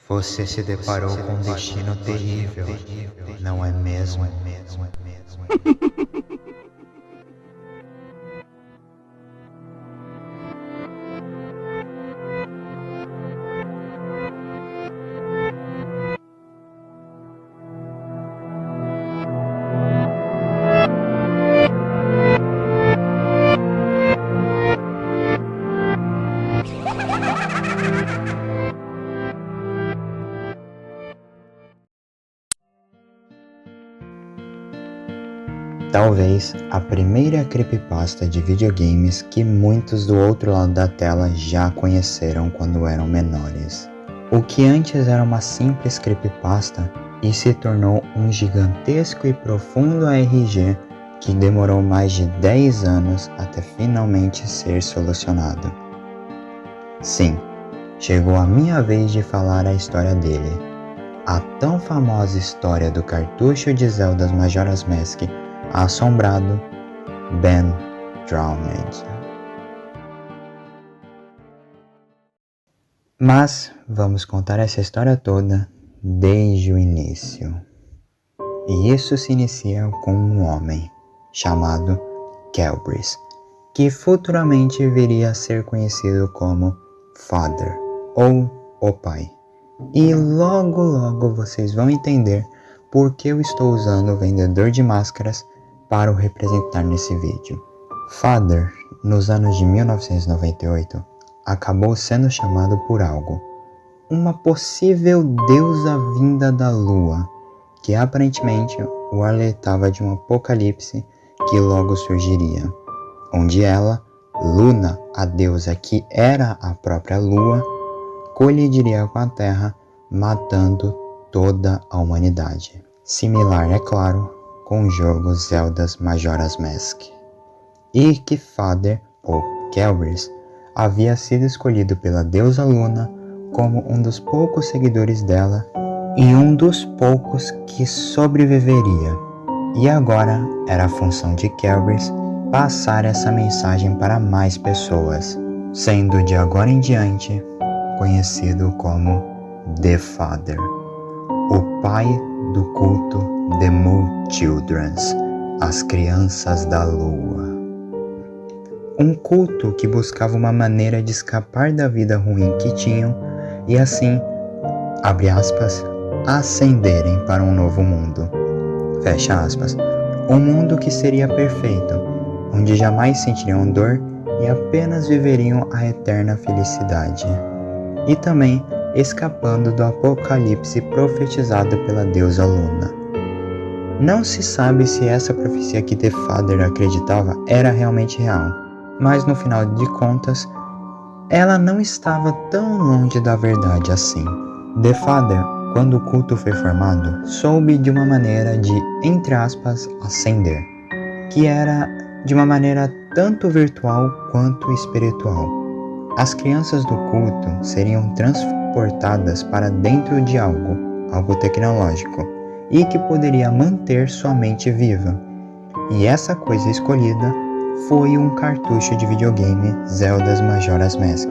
Você se deparou com um destino terrível, não é mesmo? Talvez a primeira creepypasta de videogames que muitos do outro lado da tela já conheceram quando eram menores. O que antes era uma simples creepypasta e se tornou um gigantesco e profundo ARG que demorou mais de 10 anos até finalmente ser solucionado. Sim, chegou a minha vez de falar a história dele. A tão famosa história do cartucho de Zelda Majora's Mask assombrado, Ben Drowned. Mas vamos contar essa história toda desde o início. E isso se inicia com um homem chamado Kelbris, que futuramente viria a ser conhecido como Father ou o Pai. E logo vocês vão entender por que eu estou usando o vendedor de máscaras para o representar nesse vídeo. Father, nos anos de 1998, acabou sendo chamado por algo, uma possível deusa vinda da lua, que aparentemente o alertava de um apocalipse que logo surgiria, onde ela, Luna, a deusa que era a própria lua, colidiria com a Terra, matando toda a humanidade. Similar, é claro, com o jogo Zelda Majora's Mask. E que Father, ou Kelbris, havia sido escolhido pela deusa Luna como um dos poucos seguidores dela e um dos poucos que sobreviveria. E agora era a função de Kelbris passar essa mensagem para mais pessoas, sendo de agora em diante conhecido como The Father, o pai do culto The Moon Childrens, as crianças da lua. Um culto que buscava uma maneira de escapar da vida ruim que tinham e assim, abre aspas, ascenderem para um novo mundo, fecha aspas, um mundo que seria perfeito, onde jamais sentiriam dor e apenas viveriam a eterna felicidade. E também escapando do apocalipse profetizado pela deusa Luna. Não se sabe se essa profecia que The Father acreditava era realmente real, mas no final de contas, ela não estava tão longe da verdade assim. The Father, quando o culto foi formado, soube de uma maneira de, entre aspas, ascender, que era de uma maneira tanto virtual quanto espiritual. As crianças do culto seriam transportadas para dentro de algo tecnológico, e que poderia manter sua mente viva. E essa coisa escolhida foi um cartucho de videogame Zelda Majora's Mask,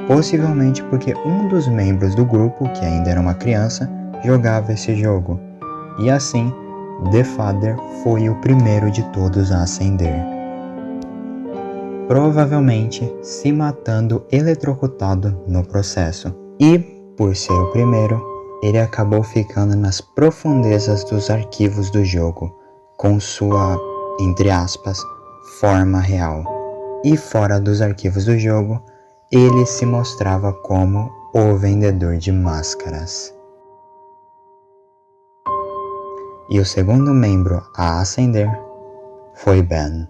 possivelmente porque um dos membros do grupo, que ainda era uma criança, jogava esse jogo, e assim, The Father foi o primeiro de todos a ascender. Provavelmente se matando eletrocutado no processo. E, por ser o primeiro, ele acabou ficando nas profundezas dos arquivos do jogo, com sua, entre aspas, forma real. E fora dos arquivos do jogo, ele se mostrava como o vendedor de máscaras. E o segundo membro a ascender foi Ben.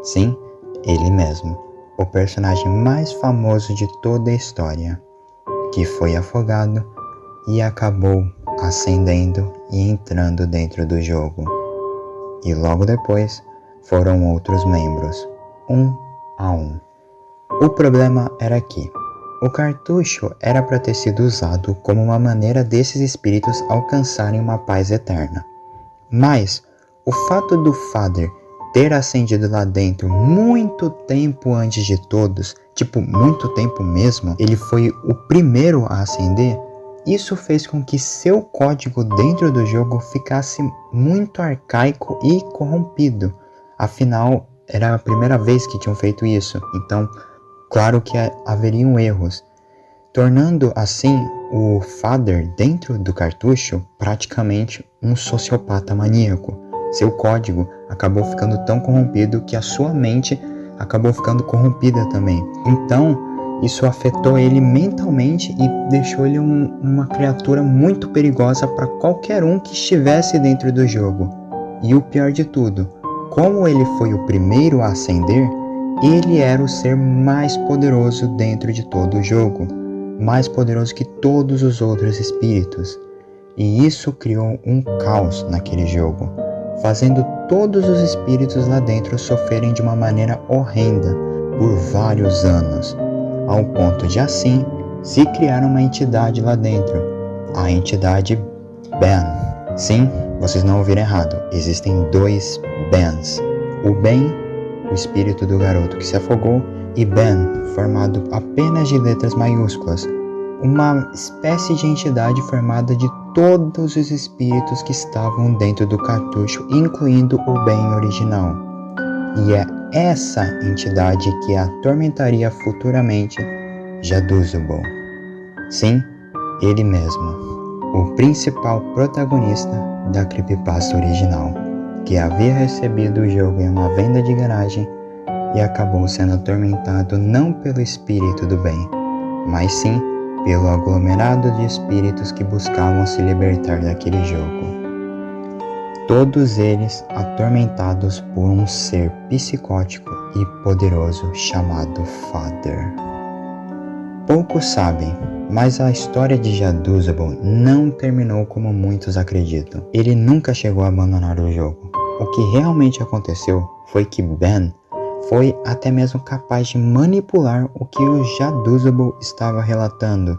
Sim, ele mesmo, o personagem mais famoso de toda a história, que foi afogado e acabou ascendendo e entrando dentro do jogo. E logo depois foram outros membros, um a um. O problema era que o cartucho era para ter sido usado como uma maneira desses espíritos alcançarem uma paz eterna. Mas o fato do Father ter ascendido lá dentro muito tempo antes de todos, muito tempo mesmo, ele foi o primeiro a ascender, isso fez com que seu código dentro do jogo ficasse muito arcaico e corrompido. Afinal, era a primeira vez que tinham feito isso, então claro que haveriam erros, tornando assim o Father dentro do cartucho praticamente um sociopata maníaco. Seu código acabou ficando tão corrompido que a sua mente acabou ficando corrompida também. Então, isso afetou ele mentalmente e deixou ele uma criatura muito perigosa para qualquer um que estivesse dentro do jogo. E o pior de tudo, como ele foi o primeiro a ascender, ele era o ser mais poderoso dentro de todo o jogo, mais poderoso que todos os outros espíritos. E isso criou um caos naquele jogo, fazendo todos os espíritos lá dentro sofrerem de uma maneira horrenda por vários anos, ao ponto de assim se criar uma entidade lá dentro, a entidade Ben. Sim, vocês não ouviram errado, existem 2 Bens, o Ben, o espírito do garoto que se afogou, e Ben, formado apenas de letras maiúsculas, uma espécie de entidade formada de todos os espíritos que estavam dentro do cartucho, incluindo o Ben original. E é essa entidade que atormentaria futuramente Jaduzabel. Sim, ele mesmo, o principal protagonista da creepypasta original, que havia recebido o jogo em uma venda de garagem e acabou sendo atormentado não pelo espírito do bem, mas sim pelo aglomerado de espíritos que buscavam se libertar daquele jogo. Todos eles atormentados por um ser psicótico e poderoso chamado Father. Poucos sabem, mas a história de Jaduzabel não terminou como muitos acreditam. Ele nunca chegou a abandonar o jogo. O que realmente aconteceu foi que Ben foi até mesmo capaz de manipular o que o Jaduzabel estava relatando,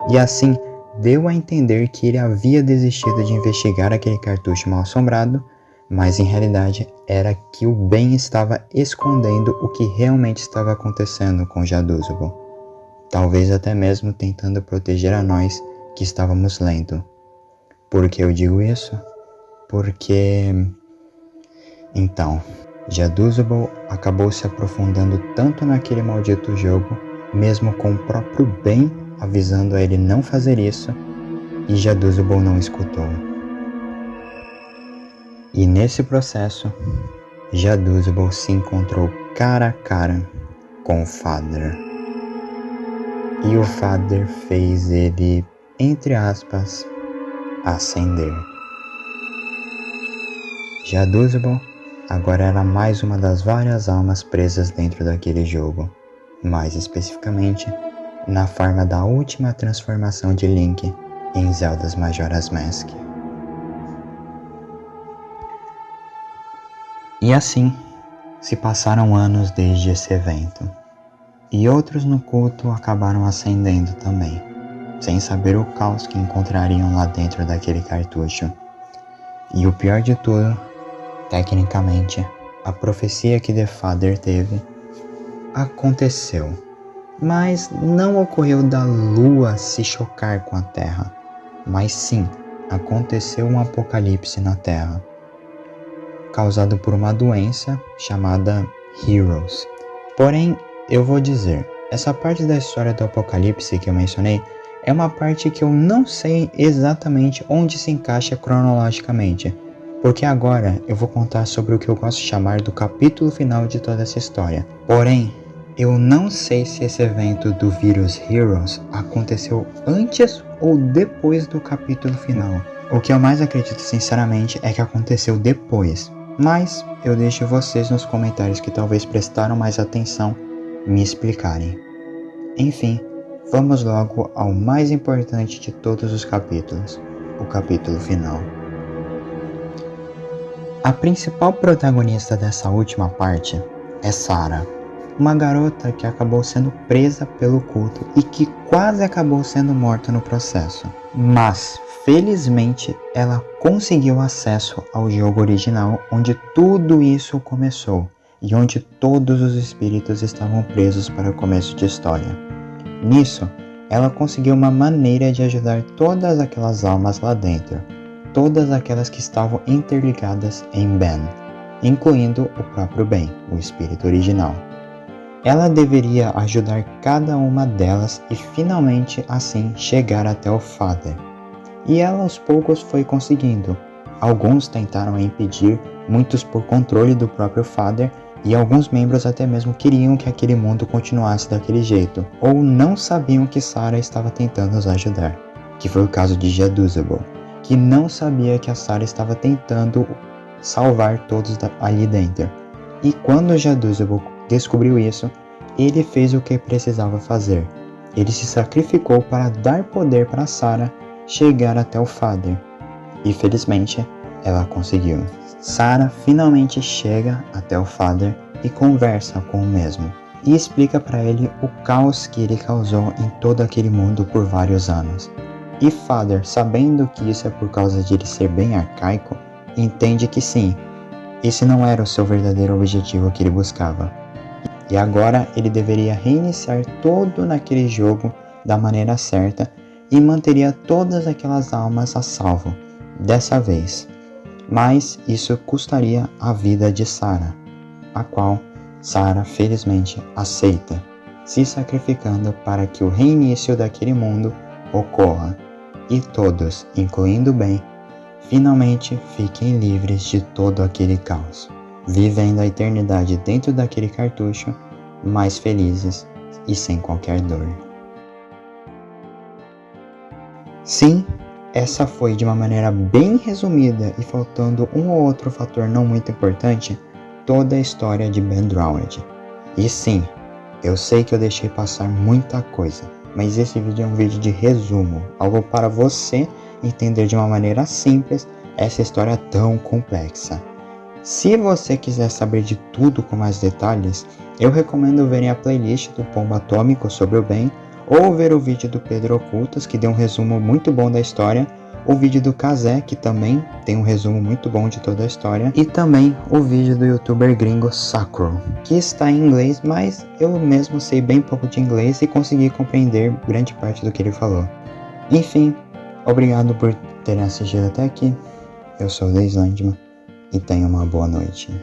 e assim deu a entender que ele havia desistido de investigar aquele cartucho mal assombrado, mas em realidade era que o Ben estava escondendo o que realmente estava acontecendo com Jaduzabel, talvez até mesmo tentando proteger a nós que estávamos lendo. Por que eu digo isso? Porque então Jaduzabel acabou se aprofundando tanto naquele maldito jogo, mesmo com o próprio Ben avisando a ele não fazer isso, e Jaduzabel não escutou. E nesse processo, Jaduzabel se encontrou cara a cara com o Father. E o Father fez ele, entre aspas, ascender. Jaduzabel agora era mais uma das várias almas presas dentro daquele jogo, mais especificamente na forma da última transformação de Link em Zelda's Majora's Mask. E assim se passaram anos desde esse evento, e outros no culto acabaram ascendendo também, sem saber o caos que encontrariam lá dentro daquele cartucho. E o pior de tudo, tecnicamente, a profecia que The Father teve aconteceu, mas não ocorreu da lua se chocar com a terra, mas sim aconteceu um apocalipse na terra, causado por uma doença chamada Heroes. Porém, eu vou dizer, essa parte da história do apocalipse que eu mencionei é uma parte que eu não sei exatamente onde se encaixa cronologicamente, porque agora eu vou contar sobre o que eu gosto de chamar do capítulo final de toda essa história. Porém, eu não sei se esse evento do vírus Heroes aconteceu antes ou depois do capítulo final. O que eu mais acredito sinceramente é que aconteceu depois, mas eu deixo vocês nos comentários que talvez prestaram mais atenção me explicarem. Enfim, vamos logo ao mais importante de todos os capítulos, o capítulo final. A principal protagonista dessa última parte é Sarah, uma garota que acabou sendo presa pelo culto e que quase acabou sendo morta no processo. Mas, felizmente, ela conseguiu acesso ao jogo original onde tudo isso começou e onde todos os espíritos estavam presos para o começo de história. Nisso, ela conseguiu uma maneira de ajudar todas aquelas almas lá dentro, todas aquelas que estavam interligadas em Ben, incluindo o próprio Ben, o espírito original. Ela deveria ajudar cada uma delas e finalmente assim chegar até o Father. E ela aos poucos foi conseguindo. Alguns tentaram impedir, muitos por controle do próprio Father, e alguns membros até mesmo queriam que aquele mundo continuasse daquele jeito, ou não sabiam que Sarah estava tentando os ajudar, que foi o caso de Jaduzabel, que não sabia que a Sarah estava tentando salvar todos ali dentro. E quando Jaduzabel descobriu isso, ele fez o que precisava fazer. Ele se sacrificou para dar poder para Sarah chegar até o Father. E felizmente, ela conseguiu. Sarah finalmente chega até o Father e conversa com o mesmo. E explica para ele o caos que ele causou em todo aquele mundo por vários anos. E Father, sabendo que isso é por causa de ele ser bem arcaico, entende que sim, esse não era o seu verdadeiro objetivo que ele buscava. E agora ele deveria reiniciar todo naquele jogo da maneira certa e manteria todas aquelas almas a salvo, dessa vez. Mas isso custaria a vida de Sarah, a qual Sarah felizmente aceita, se sacrificando para que o reinício daquele mundo ocorra e todos, incluindo Ben, finalmente fiquem livres de todo aquele caos, vivendo a eternidade dentro daquele cartucho, mais felizes e sem qualquer dor. Sim, essa foi de uma maneira bem resumida e faltando um ou outro fator não muito importante, toda a história de Ben Drowned. E sim, eu sei que eu deixei passar muita coisa, mas esse vídeo é um vídeo de resumo, algo para você entender de uma maneira simples essa história tão complexa. Se você quiser saber de tudo com mais detalhes, eu recomendo verem a playlist do Pombo Atômico sobre o Ben, ou ver o vídeo do Pedro Ocultas, que deu um resumo muito bom da história, o vídeo do Kazé, que também tem um resumo muito bom de toda a história, e também o vídeo do youtuber gringo Sacro, que está em inglês, mas eu mesmo sei bem pouco de inglês e consegui compreender grande parte do que ele falou. Enfim, obrigado por terem assistido até aqui, eu sou o Deis Landman e tenha uma boa noite.